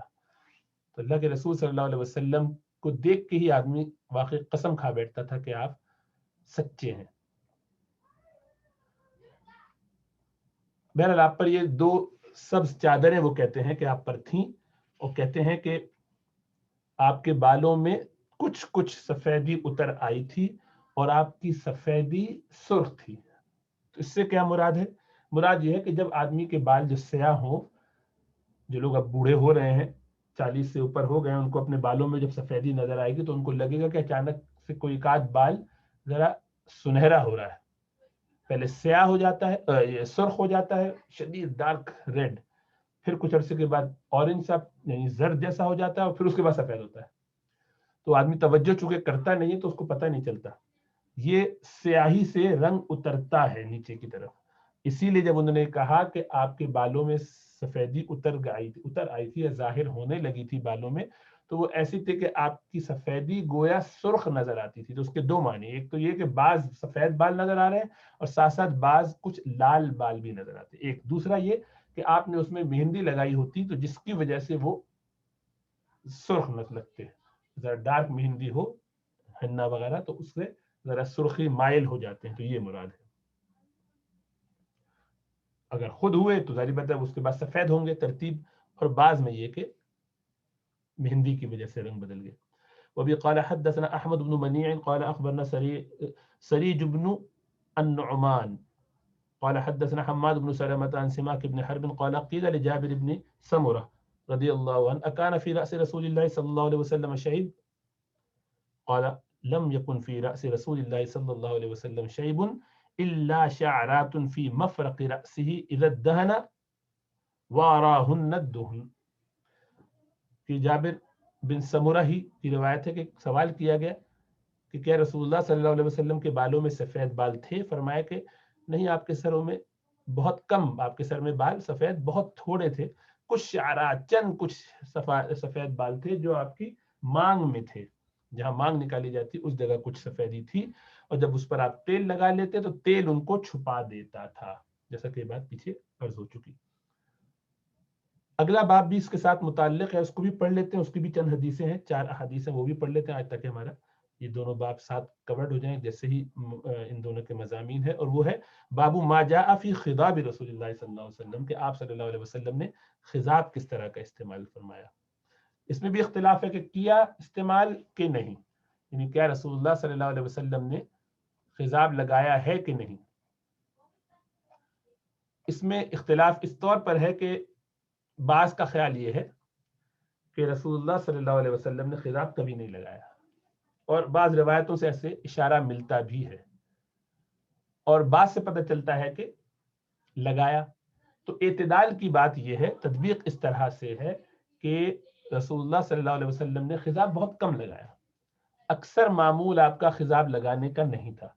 [SPEAKER 1] تو اللہ کے رسول صلی اللہ علیہ وسلم کو دیکھ کے ہی آدمی واقعی قسم کھا بیٹھتا تھا کہ آپ سچے ہیں. بہرحال آپ پر یہ 2 سبز چادریں وہ کہتے ہیں کہ آپ پر تھیں، اور کہتے ہیں کہ آپ کے بالوں میں کچھ سفیدی اتر آئی تھی اور آپ کی سفیدی سرخ تھی. تو اس سے کیا مراد ہے؟ مراد یہ ہے کہ جب آدمی کے بال جو سیاہ ہوں، جو لوگ اب بوڑھے ہو رہے ہیں، 40 سے اوپر ہو گئے ہیں، ان کو اپنے بالوں میں جب سفیدی نظر آئے گی تو ان کو لگے گا کہ اچانک سے کوئی ایک آدھ بال ذرا سنہرا ہو رہا ہے. پہلے سیاہ ہو جاتا ہے، سرخ ہو جاتا ہے، شدید ڈارک ریڈ، پھر کچھ عرصے کے بعد اورنج سا یعنی زرد جیسا ہو جاتا ہے، اور پھر اس کے بعد سفید ہوتا ہے. تو آدمی توجہ چونکہ کرتا نہیں ہے تو اس کو پتہ نہیں چلتا. یہ سیاہی سے رنگ اترتا ہے نیچے کی طرف. اسی لیے جب انہوں نے کہا کہ آپ کے بالوں میں سفیدی اتر آئی تھی یا ظاہر ہونے لگی تھی بالوں میں، تو وہ ایسی تھی کہ آپ کی سفیدی گویا سرخ نظر آتی تھی. تو اس کے 2 معنی، ایک تو یہ کہ بعض سفید بال نظر آ رہے ہیں اور ساتھ ساتھ بعض کچھ لال بال بھی نظر آتے. ایک دوسرا یہ کہ آپ نے اس میں مہندی لگائی ہوتی تو جس کی وجہ سے وہ سرخ نظر لگتے، ذرا ڈارک مہندی ہو ہننا وغیرہ تو اس سے ذرا سرخی مائل ہو جاتے ہیں. تو یہ مراد ہے. اگر خود ہوئے تو ظاہر بات ہے اس کے بعد سفید ہوں گے ترتیب، اور بعض میں یہ کہ مہندی کی وجہ سے رنگ بدل گئے. وبی قال حدثنا احمد بن منیع قال اخبرنا سریج بن النعمان قال حدثنا حماد بن سلمة عن سماك بن حرب قال قيل لجابر بن سمرة رضي الله عنه أكان في رأس رسول الله صلى الله عليه وسلم شيب؟ قال لم يكن في رأس رسول الله صلى الله عليه وسلم شيب إلا شعرات في مفرق رأسه إذا ادهن واراهن الدهن. کہ جابر بن سمرہ ہی کی روایت ہے کہ سوال کیا گیا کہ کیا رسول اللہ صلی اللہ علیہ وسلم کے بالوں میں سفید بال تھے؟ فرمایا کہ نہیں، آپ کے سروں میں بہت کم، آپ کے سر میں بال سفید بہت تھوڑے تھے. کچھ شعرات، چند کچھ سفید بال تھے جو آپ کی مانگ میں تھے، جہاں مانگ نکالی جاتی اس جگہ کچھ سفیدی تھی، اور جب اس پر آپ تیل لگا لیتے تو تیل ان کو چھپا دیتا تھا، جیسا کہ بات پیچھے عرض ہو چکی. اگلا باب بھی اس کے ساتھ متعلق ہے، اس کو بھی پڑھ لیتے ہیں. اس کی بھی چند حدیثیں ہیں، 4 احادیث ہیں، وہ بھی پڑھ لیتے ہیں آج تک ہمارا یہ دونوں باب ساتھ کورڈ ہو جائیں جیسے ہی ان دونوں کے مضامین ہے. اور وہ ہے باب ما جاء فی خضاب رسول اللہ صلی اللہ علیہ وسلم، کہ آپ صلی اللہ علیہ وسلم نے خضاب کس طرح کا استعمال فرمایا. اس میں بھی اختلاف ہے کہ کیا استعمال کہ نہیں، یعنی کیا رسول اللہ صلی اللہ علیہ وسلم نے خضاب لگایا ہے کہ نہیں. اس میں اختلاف اس طور پر ہے کہ بعض کا خیال یہ ہے کہ رسول اللہ صلی اللہ علیہ وسلم نے خضاب کبھی نہیں لگایا، اور بعض روایتوں سے ایسے اشارہ ملتا بھی ہے، اور بعض سے پتہ چلتا ہے کہ لگایا. تو اعتدال کی بات یہ ہے، تطبیق اس طرح سے ہے کہ رسول اللہ صلی اللہ علیہ وسلم نے خضاب بہت کم لگایا، اکثر معمول آپ کا خضاب لگانے کا نہیں تھا.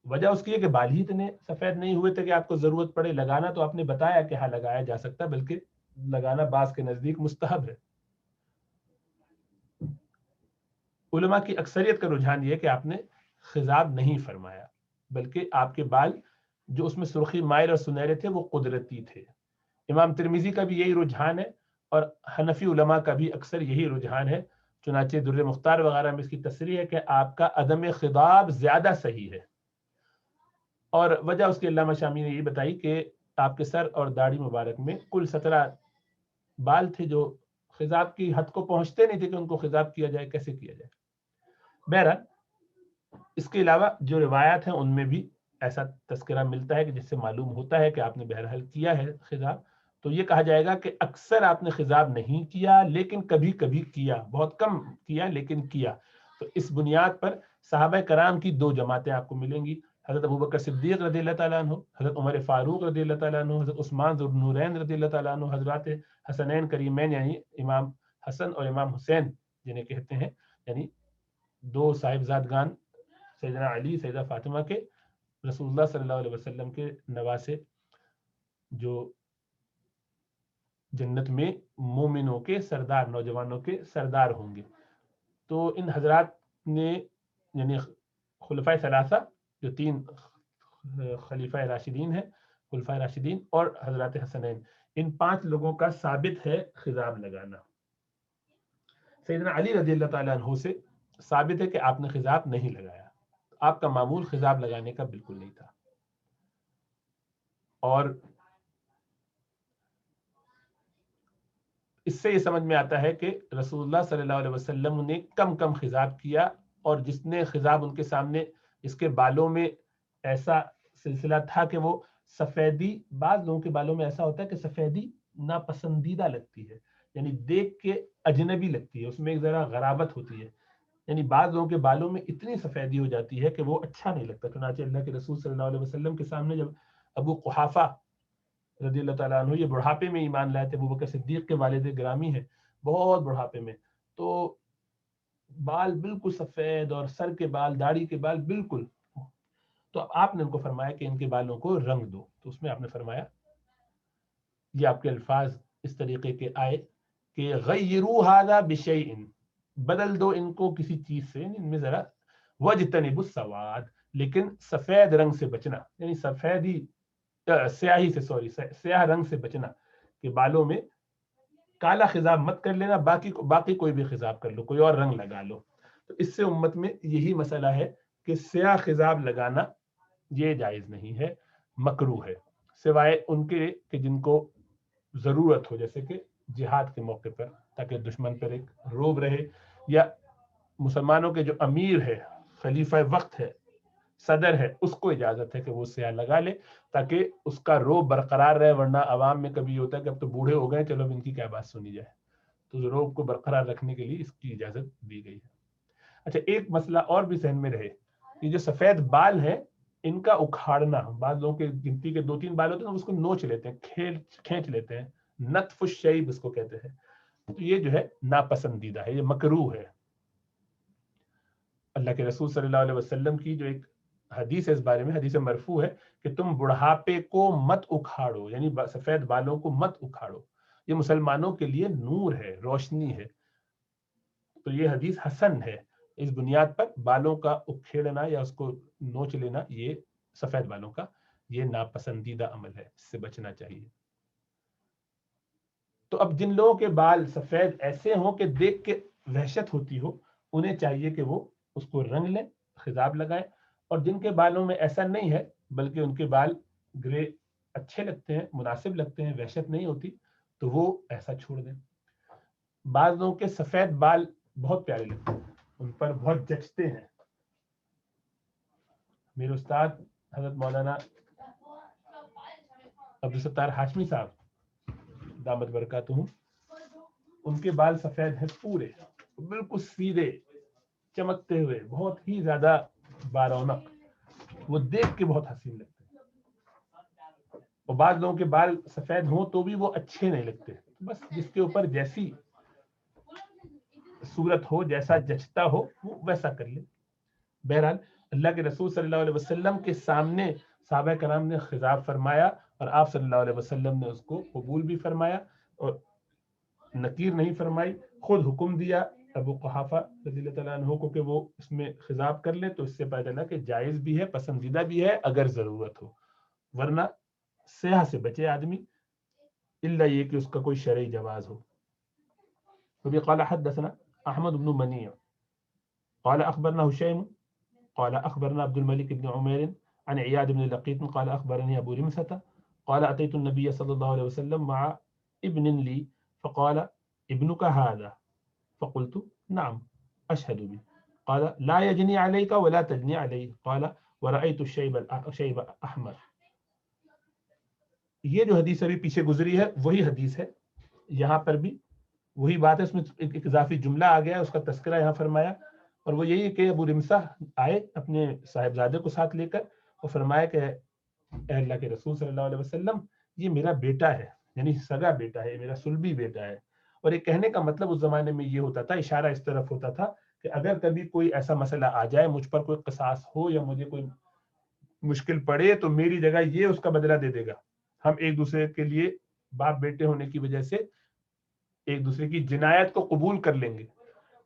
[SPEAKER 1] وجہ اس کی ہے کہ بال ہی اتنے سفید نہیں ہوئے تھے کہ آپ کو ضرورت پڑے لگانا. تو آپ نے بتایا کہ ہاں لگایا جا سکتا، بلکہ لگانا بعض کے نزدیک مستحب ہے. علماء کی اکثریت کا رجحان یہ ہے کہ آپ نے خضاب نہیں فرمایا، بلکہ آپ کے بال جو اس میں سرخی مائل اور سنہرے تھے وہ قدرتی تھے. امام ترمذی کا بھی یہی رجحان ہے، اور حنفی علماء کا بھی اکثر یہی رجحان ہے. چنانچہ در مختار وغیرہ میں اس کی تصریح ہے کہ آپ کا عدم خضاب زیادہ صحیح ہے. اور وجہ اس کے علامہ شامی نے یہ بتائی کہ آپ کے سر اور داڑھی مبارک میں کل 17 بال تھے جو خضاب کی حد کو پہنچتے نہیں تھے کہ ان کو خضاب کیا جائے، کیسے کیا جائے. بہرحال اس کے علاوہ جو روایات ہیں ان میں بھی ایسا تذکرہ ملتا ہے کہ جس سے معلوم ہوتا ہے کہ آپ نے بہرحال کیا ہے خضاب. تو یہ کہا جائے گا کہ اکثر آپ نے خضاب نہیں کیا، لیکن کبھی کبھی کیا، بہت کم کیا لیکن کیا. تو اس بنیاد پر صحابہ کرام کی 2 جماعتیں آپ کو ملیں گی. حضرت ابوبکر صدیق رضی اللہ تعالیٰ عنہ، حضرت عمر فاروق رضی اللہ تعالیٰ عنہ، حضرت عثمان ذو النورین رضی اللہ تعالیٰ عنہ، حضرات حسنین کریمین یعنی امام حسن اور امام حسین جنہیں کہتے ہیں، یعنی دو صاحبزادگان سیدنا علی سیدہ فاطمہ کے رسول اللہ صلی اللہ علیہ وسلم کے نواسے، جو جنت میں مومنوں کے سردار، نوجوانوں کے سردار ہوں گے۔ تو ان حضرات نے یعنی خلفائے ثلاثہ جو تین خلیفہ راشدین ہیں، خلفائے راشدین اور حضرات حسنین، ان 5 لوگوں کا ثابت ہے خضاب لگانا۔ سیدنا علی رضی اللہ تعالیٰ عنہ سے ثابت ہے کہ آپ نے خضاب نہیں لگایا، آپ کا معمول خضاب لگانے کا بالکل نہیں تھا۔ اور اس سے یہ سمجھ میں آتا ہے کہ رسول اللہ صلی اللہ علیہ وسلم نے کم کم خضاب کیا، اور جس نے خضاب ان کے سامنے، اس کے بالوں میں ایسا سلسلہ تھا کہ وہ سفیدی، بعض لوگوں کے بالوں میں ایسا ہوتا ہے کہ سفیدی ناپسندیدہ لگتی ہے، یعنی دیکھ کے اجنبی لگتی ہے، اس میں ایک ذرا غرابت ہوتی ہے، یعنی بعض لوگوں کے بالوں میں اتنی سفیدی ہو جاتی ہے کہ وہ اچھا نہیں لگتا۔ چنانچہ اللہ کے رسول صلی اللہ علیہ وسلم کے سامنے جب ابو قحافہ رضی اللہ تعالیٰ عنہ یہ بڑھاپے میں ایمان لائے تھے، ابوبکر صدیق کے والد گرامی ہیں، بہت بڑھاپے میں، تو بال بالکل سفید اور سر کے بال، داڑھی کے بال بالکل، تو آپ نے ان کو فرمایا کہ ان کے بالوں کو رنگ دو، تو اس میں آپ نے فرمایا، یہ آپ کے الفاظ اس طریقے کے آئے کہ غیروا ھذا بشیء، بدل دو ان کو کسی چیز سے، ان میں ذرا وجتنبوا السواد، لیکن سفید رنگ سے بچنا، یعنی سفیدی سیاہی سے، سیاہ رنگ سے بچنا، کہ بالوں میں کالا خضاب مت کر لینا، باقی کوئی بھی خضاب کر لو، کوئی اور رنگ لگا لو۔ تو اس سے امت میں یہی مسئلہ ہے کہ سیاہ خضاب لگانا یہ جائز نہیں ہے، مکروہ ہے، سوائے ان کے کہ جن کو ضرورت ہو، جیسے کہ جہاد کے موقع پر، تاکہ دشمن پر ایک روب رہے، یا مسلمانوں کے جو امیر ہے، خلیفہ وقت ہے، صدر ہے، اس کو اجازت ہے کہ وہ سیاہ لگا لے تاکہ اس کا روب برقرار رہے، ورنہ عوام میں کبھی ہوتا ہے کہ اب تو بوڑھے ہو گئے، چلو اب ان کی کیا بات سنی جائے، تو روب کو برقرار رکھنے کے لیے اس کی اجازت دی گئی ہے۔ اچھا، ایک مسئلہ اور بھی ذہن میں رہے، یہ جو سفید بال ہیں ان کا اکھاڑنا، بعض لوگوں کے گنتی کے 2-3 بال ہوتے ہیں، اس کو نوچ لیتے ہیں، کھینچ لیتے ہیں، نتف الشیب اس کو کہتے ہیں، تو یہ جو ہے ناپسندیدہ ہے، یہ مکروہ ہے۔ اللہ کے رسول صلی اللہ علیہ وسلم کی جو ایک حدیث ہے اس بارے میں، حدیث مرفوع ہے کہ تم بڑھاپے کو مت اکھاڑو، یعنی سفید بالوں کو مت اکھاڑو، یہ مسلمانوں کے لیے نور ہے، روشنی ہے۔ تو یہ حدیث حسن ہے، اس بنیاد پر بالوں کا اکھیڑنا یا اس کو نوچ لینا، یہ سفید بالوں کا یہ ناپسندیدہ عمل ہے، اس سے بچنا چاہیے۔ تو اب جن لوگوں کے بال سفید ایسے ہوں کہ دیکھ کے وحشت ہوتی ہو، انہیں چاہیے کہ وہ اس کو رنگ لیں، خضاب لگائیں، اور جن کے بالوں میں ایسا نہیں ہے بلکہ ان کے بال گرے اچھے لگتے ہیں، مناسب لگتے ہیں، وحشت نہیں ہوتی، تو وہ ایسا چھوڑ دیں۔ بعض لوگوں کے سفید بال بہت پیارے لگتے ہیں، ان پر بہت جچتے ہیں۔ میرے استاد حضرت مولانا عبدالستار ہاشمی صاحب دامت برکاتہم، ان کے بال سفید ہیں پورے، بالکل سیدھے چمکتے ہوئے، بہت ہی زیادہ بارونق، وہ دیکھ کے بہت حسین لگتے ہیں۔ اور بعض لوگوں کے بال سفید ہوں تو بھی وہ اچھے نہیں لگتے، بس جس کے اوپر جیسی صورت ہو، جیسا جچتا ہو، وہ ویسا کر لے۔ بہرحال اللہ کے رسول صلی اللہ علیہ وسلم کے سامنے صحابہ کرام نے خضاب فرمایا، اور آپ صلی اللہ علیہ وسلم نے اس کو قبول بھی فرمایا اور نکیر نہیں فرمائی، خود حکم دیا ابو قحافہ رضی اللہ تعالیٰ عنہ کو کہ وہ اس میں خضاب کر لے، تو اس سے پتہ چلا کہ جائز بھی ہے، پسندیدہ بھی ہے اگر ضرورت ہو، ورنہ سیاہ سے بچے آدمی، الا یہ کہ اس کا کوئی شرعی جواز ہو۔ وبه قال حدثنا احمد بن منيع قال اخبرنا هشيم قال اخبرنا عبد الملك بن عمير عن عياد بن لقيط قال اخبرني ابو رمثة قال اتيت النبي صلى الله عليه وسلم مع ابن لي فقال ابنك هذا فقلت نعم اشهد به قال لا يجني عليك ولا تجني عليه قال ورأيت الشيب احمر۔ یہ جو حدیث ابھی پیچھے گزری ہے وہی حدیث ہے، یہاں پر بھی وہی بات ہے، اس میں ایک اضافی جملہ آ گیا، اس کا تذکرہ یہاں فرمایا، اور وہ یہی کہ ابو رمسہ آئے اپنے صاحبزادے کو ساتھ لے کر، اور فرمایا کہ اے اللہ کے رسول صلی اللہ علیہ وسلم یہ میرا بیٹا ہے، یعنی سگا بیٹا ہے، میرا سلبی بیٹا ہے. اور یہ کہنے کا مطلب اس زمانے میں یہ ہوتا تھا، اشارہ اس طرف ہوتا تھا کہ اگر کبھی کوئی ایسا مسئلہ آ جائے، مجھ پر کوئی قصاص ہو یا مجھے کوئی مشکل پڑے، تو میری جگہ یہ اس کا بدلہ دے دے گا. ہم ایک دوسرے کے لیے باپ بیٹے ہونے کی وجہ سے ایک دوسرے کی جنایت کو قبول کر لیں گے.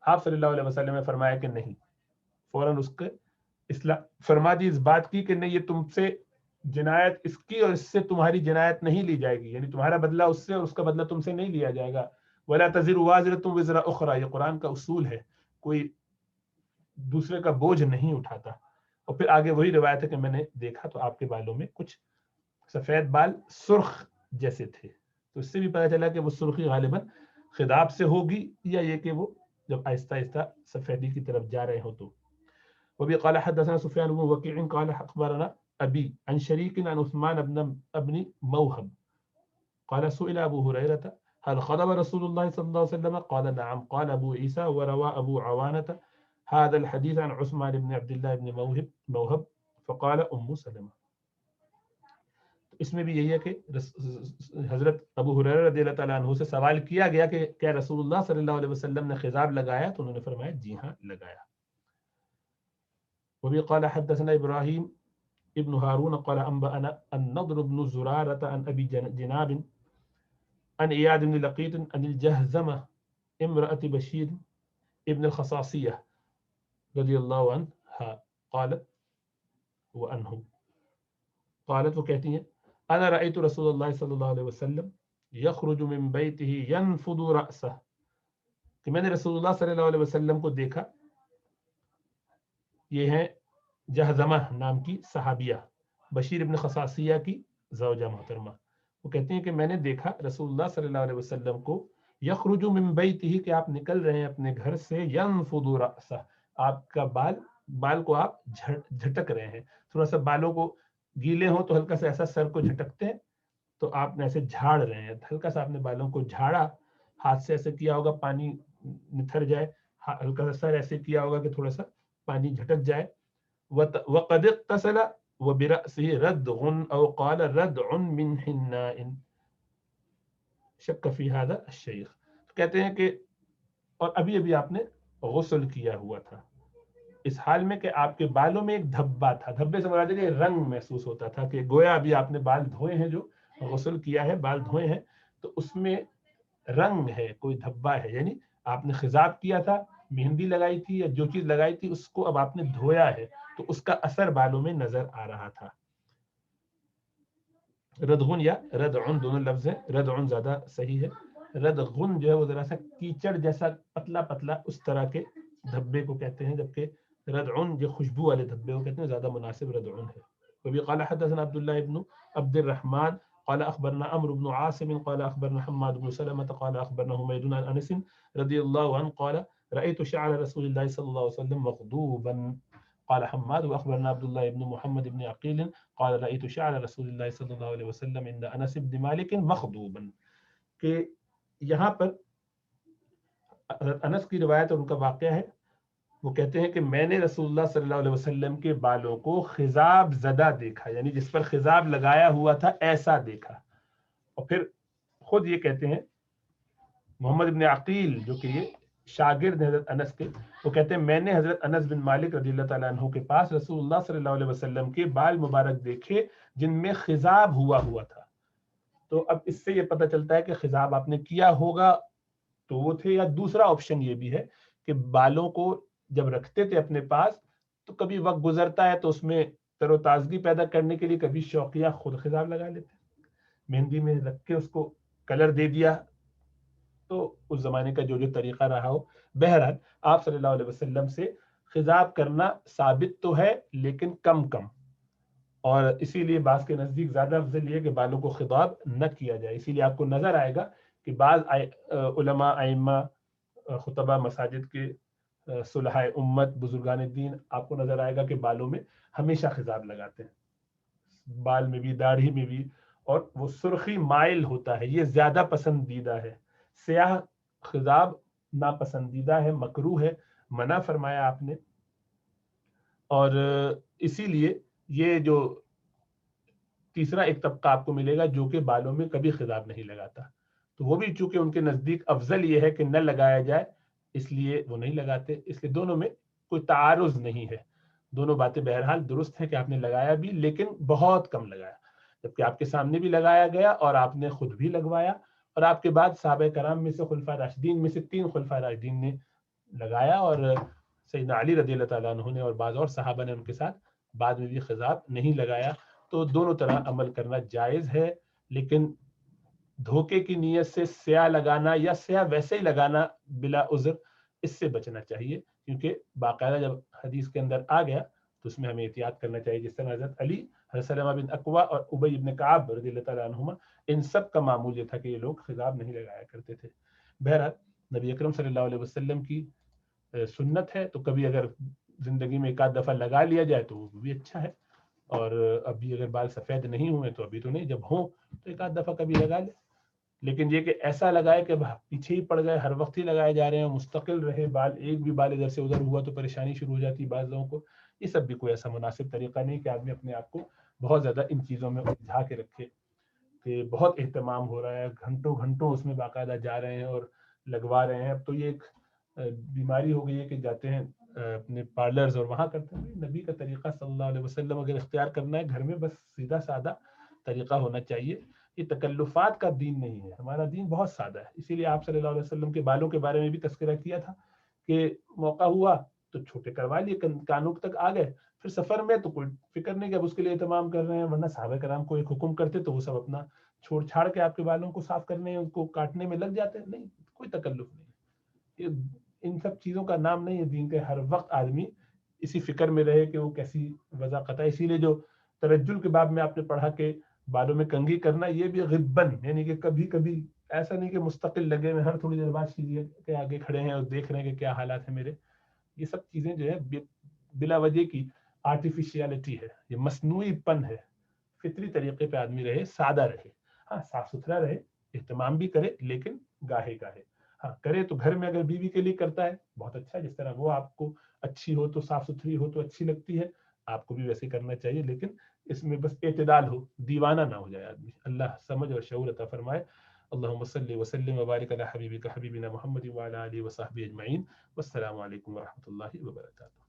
[SPEAKER 1] آپ صلی اللہ علیہ وسلم نے فرمایا کہ نہیں، فوراً اس کے اصلاح فرما دی اس بات کی کہ نہیں، یہ تم سے جنایت اس کی اور اس سے تمہاری جنایت نہیں لی جائے گی، یعنی تمہارا بدلہ اس سے اور اس کا بدلہ تم سے نہیں لیا جائے گا. وَلَا تَزِرُ وَازِرَةٌ وِزْرَ أُخْرَى، یہ قرآن کا اصول ہے، کوئی دوسرے کا بوجھ نہیں اٹھاتا. اور پھر آگے وہی روایت ہے کہ میں نے دیکھا تو آپ کے بالوں میں کچھ سفید بال سرخ جیسے تھے. تو اس سے بھی پتہ چلا کہ وہ سرخی غالباً خضاب سے ہوگی، یا یہ کہ وہ جب آہستہ آہستہ سفیدی کی طرف جا رہے ہو تو. وبه قال حدثنا سفيان بن وكيع قال اخبرنا ابي عن شريك عن عثمان بن موهب قال سئل ابو هريره هل خطب رسول الله صلى الله عليه وسلم قال نعم. قال ابو عيسى وروى ابو عوانة هذا الحديث عن عثمان بن عبد الله بن موهب فقال ام سلمة. اس میں بھی یہی ہے کہ حضرت ابو ہریرہ رضی اللہ تعالیٰ عنہ سے سوال کیا گیا کہ کیا رسول اللہ صلی اللہ علیہ وسلم نے خضاب لگایا، تو انہوں نے فرمایا جی ہاں لگایا. وبه قال حدثنا إبراهيم ابن هارون قال أنبأنا النضر بن زرارة عن أبي جناب عن إياد بن لقيط عن الجهزمة امرأة بشير ابن الخصاصية رضي الله عنها قالت وأنهم قالت وكهتي ہیں أنا رأيت رسول الله صلى الله عليه وسلم يخرج من بيته ينفض رأسه، کہ میں نے رسول اللہ صلی اللہ علیہ وسلم کو دیکھا. یہ ہے جہزمہ نام کی صحابیہ، بشیر ابن خصاصیہ کی زوجہ محترمہ. وہ کہتے ہیں کہ میں نے دیکھا رسول اللہ صلی اللہ علیہ وسلم کو یخرج من بیتہ، کہ آپ نکل رہے ہیں اپنے گھر سے، ینفض رأسہ، آپ کا بال کو آپ جھٹک رہے ہیں. تھوڑا سا بالوں کو گیلے ہوں تو ہلکا سا ایسا سر کو جھٹکتے ہیں، تو آپ نے ایسے جھاڑ رہے ہیں، ہلکا سا آپ نے بالوں کو جھاڑا، ہاتھ سے ایسے کیا ہوگا پانی نتھر جائے، ہلکا سا سر ایسے کیا ہوگا کہ تھوڑا سا پانی جھٹک جائے. وقد اغتسل وبرأسه ردغ او قال ردع من حناء شک فی هذا الشیخ. کہتے ہیں کہ اور ابھی ابھی آپ نے غسل کیا ہوا تھا، اس حال میں کہ آپ کے بالوں میں ایک دھبا تھا. دھبے سے مراد ہے رنگ محسوس ہوتا تھا کہ گویا ابھی آپ نے بال دھوئے ہیں، جو غسل کیا ہے بال دھوئے ہیں تو اس میں رنگ ہے، کوئی دھبا ہے، یعنی آپ نے خضاب کیا تھا، مہندی لگائی تھی یا جو چیز لگائی تھی اس کو اب آپ نے دھویا ہے تو اس کا اثر بالوں میں نظر آ رہا تھا. ردغن یا ردعن دونوں لفظ ہیں، ردعن زیادہ صحیح ہے. ردغن جو ہے وہ ذرا سا کیچڑ جیسا پتلا پتلا اس طرح کے دھبے کو کہتے ہیں، جبکہ ردعن جو خوشبو والے دھبے کو کہتے ہیں زیادہ مناسب ردعن ہے. وبی قال حدثنا عبد الله بن عبد الرحمن قال اخبرنا عمرو بن عاصم قال اخبرنا حماد بن سلمة قال اخبرنا حميد عن انس رضي الله عنه قال رايت شعر رسول الله صلى الله عليه وسلم مغضوبا. قال حماد واخبرنا عبد الله بن محمد بن عقيل قال رايت شعر رسول الله صلى الله عليه وسلم عند انس بن مالك مغضوبا. کہ یہاں پر انس کی روایت اور ان کا واقعہ ہے، وہ کہتے ہیں کہ میں نے رسول اللہ صلی اللہ علیہ وسلم کے بالوں کو خضاب زدہ دیکھا، یعنی جس پر خضاب لگایا ہوا تھا ایسا دیکھا. اور پھر خود یہ کہتے ہیں محمد بن عقیل جو کہ یہ شاگرد حضرت انس کے، وہ کہتے ہیں میں نے حضرت انس بن مالک رضی اللہ تعالیٰ عنہ کے پاس رسول اللہ صلی اللہ علیہ وسلم کے بال مبارک دیکھے جن میں خضاب ہوا تھا. تو اب اس سے یہ پتہ چلتا ہے کہ خضاب آپ نے کیا ہوگا تو وہ تھے، یا دوسرا آپشن یہ بھی ہے کہ بالوں کو جب رکھتے تھے اپنے پاس تو کبھی وقت گزرتا ہے تو اس میں تر و تازگی پیدا کرنے کے لیے کبھی شوقیہ خود خضاب لگا لیتے، مہندی میں رکھ کے اس کو کلر دے دیا، تو اس زمانے کا جو طریقہ رہا ہو. بہرحال آپ صلی اللہ علیہ وسلم سے خضاب کرنا ثابت تو ہے لیکن کم کم، اور اسی لیے بعض کے نزدیک زیادہ افضل یہ کہ بالوں کو خضاب نہ کیا جائے. اسی لیے آپ کو نظر آئے گا کہ بعض علماء ائمہ خطبہ مساجد کے صلحاء امت بزرگان دین آپ کو نظر آئے گا کہ بالوں میں ہمیشہ خضاب لگاتے ہیں، بال میں بھی داڑھی میں بھی، اور وہ سرخی مائل ہوتا ہے، یہ زیادہ پسندیدہ ہے. سیاہ خضاب ناپسندیدہ ہے، مکروہ ہے، منع فرمایا آپ نے. اور اسی لیے یہ جو تیسرا ایک طبقہ آپ کو ملے گا جو کہ بالوں میں کبھی خضاب نہیں لگاتا، تو وہ بھی چونکہ ان کے نزدیک افضل یہ ہے کہ نہ لگایا جائے، اس لیے وہ نہیں لگاتے. اس لیے دونوں میں کوئی تعارض نہیں ہے، دونوں باتیں بہرحال درست ہیں کہ آپ نے لگایا بھی لیکن بہت کم لگایا، جبکہ آپ کے سامنے بھی لگایا گیا اور آپ نے خود بھی لگوایا، اور آپ کے بعد صحابہ کرام میں سے خلفائے راشدین میں سے 3 خلفائے راشدین نے لگایا، اور سیدنا علی رضی اللہ تعالیٰ عنہ نے اور بعض اور صحابہ نے ان کے ساتھ بعد میں بھی خضاب نہیں لگایا. تو دونوں طرح عمل کرنا جائز ہے، لیکن دھوکے کی نیت سے سیاہ لگانا یا سیاہ ویسے ہی لگانا بلا عذر، اس سے بچنا چاہیے، کیونکہ باقاعدہ جب حدیث کے اندر آ گیا تو اس میں ہمیں احتیاط کرنا چاہیے. جس طرح حضرت علی، حضرت سلمہ بن اکوع اور ابی بن کعب رضی اللہ تعالیٰ عنہما، ان سب کا معمول یہ تھا کہ یہ لوگ خضاب نہیں لگایا کرتے تھے. بہرحال نبی اکرم صلی اللہ علیہ وسلم کی سنت ہے، تو کبھی اگر زندگی میں ایک آدھ دفعہ لگا لیا جائے تو وہ بھی اچھا ہے، اور ابھی اگر بال سفید نہیں ہوئے تو ابھی تو نہیں، جب ہوں تو ایک آدھ دفعہ کبھی لگا لے. لیکن یہ کہ ایسا لگائے کہ پیچھے ہی پڑ گئے، ہر وقت ہی لگائے جا رہے ہیں، مستقل رہے بال، ایک بھی بال ادھر سے ادھر ہوا تو پریشانی شروع ہو جاتی ہے بعض لوگوں کو، یہ سب بھی کوئی ایسا مناسب طریقہ نہیں کہ آدمی اپنے آپ کو بہت زیادہ ان چیزوں میں الجھا کے رکھے کہ بہت اہتمام ہو رہا ہے، گھنٹوں گھنٹوں اس میں باقاعدہ جا رہے ہیں اور لگوا رہے ہیں. اب تو یہ ایک بیماری ہو گئی ہے کہ جاتے ہیں اپنے پارلرز اور وہاں کرتے ہیں. نبی کا طریقہ صلی اللہ علیہ وسلم اگر اختیار کرنا ہے گھر میں، بس سیدھا سادہ طریقہ ہونا چاہیے. یہ تکلفات کا دین نہیں ہے، ہمارا دین بہت سادہ ہے. اسی لیے آپ صلی اللہ علیہ وسلم کے بالوں کے بارے میں بھی تذکرہ کیا تھا کہ موقع ہوا تو چھوٹے کروا لیے، کانوں تک آ گئے، پھر سفر میں تو کوئی فکر نہیں کہ اب اس کے لیے اہتمام کر رہے ہیں، ورنہ صحابہ کرام کو ایک حکم کرتے تو وہ سب اپنا چھوڑ چھاڑ کے آپ کے بالوں کو صاف کرنے، ان کو کاٹنے میں لگ جاتے. نہیں، کوئی تکلف نہیں. ان سب چیزوں کا نام نہیں ہے دین کے. ہر وقت آدمی اسی فکر میں رہے کہ وہ کیسی وضاقت ہے. اسی لیے جو ترجل کے باب میں آپ نے پڑھا کہ بالوں میں کنگھی کرنا، یہ بھی غبن، یعنی کہ کبھی کبھی، ایسا نہیں کہ مستقل لگے ہوئے ہر تھوڑی دیر بعد شیریے کے آگے کھڑے ہیں اور دیکھ رہے ہیں کہ کیا حالات ہیں میرے. یہ سب چیزیں جو ہے بلا وجہ کی آرٹیفیشیلٹی ہے، یہ مصنوعی پن ہے. فطری طریقے پہ آدمی رہے، سادہ رہے، ہاں صاف ستھرا رہے، اہتمام بھی کرے لیکن گاہے گاہے. ہاں کرے تو گھر میں اگر بیوی کے لیے کرتا ہے بہت اچھا، جس طرح وہ آپ کو اچھی ہو تو صاف ستھری ہو تو اچھی لگتی ہے، آپ کو بھی ویسے کرنا چاہیے، لیکن اس میں بس اعتدال ہو، دیوانہ نہ ہو جائے آدمی. اللہ سمجھ اور شعور عطا فرمائے. اللهم صل وسلم وبارك على حبيبك حبيبنا محمد وعلى اله وصحبه اجمعين. والسلام عليكم ورحمة الله وبركاته.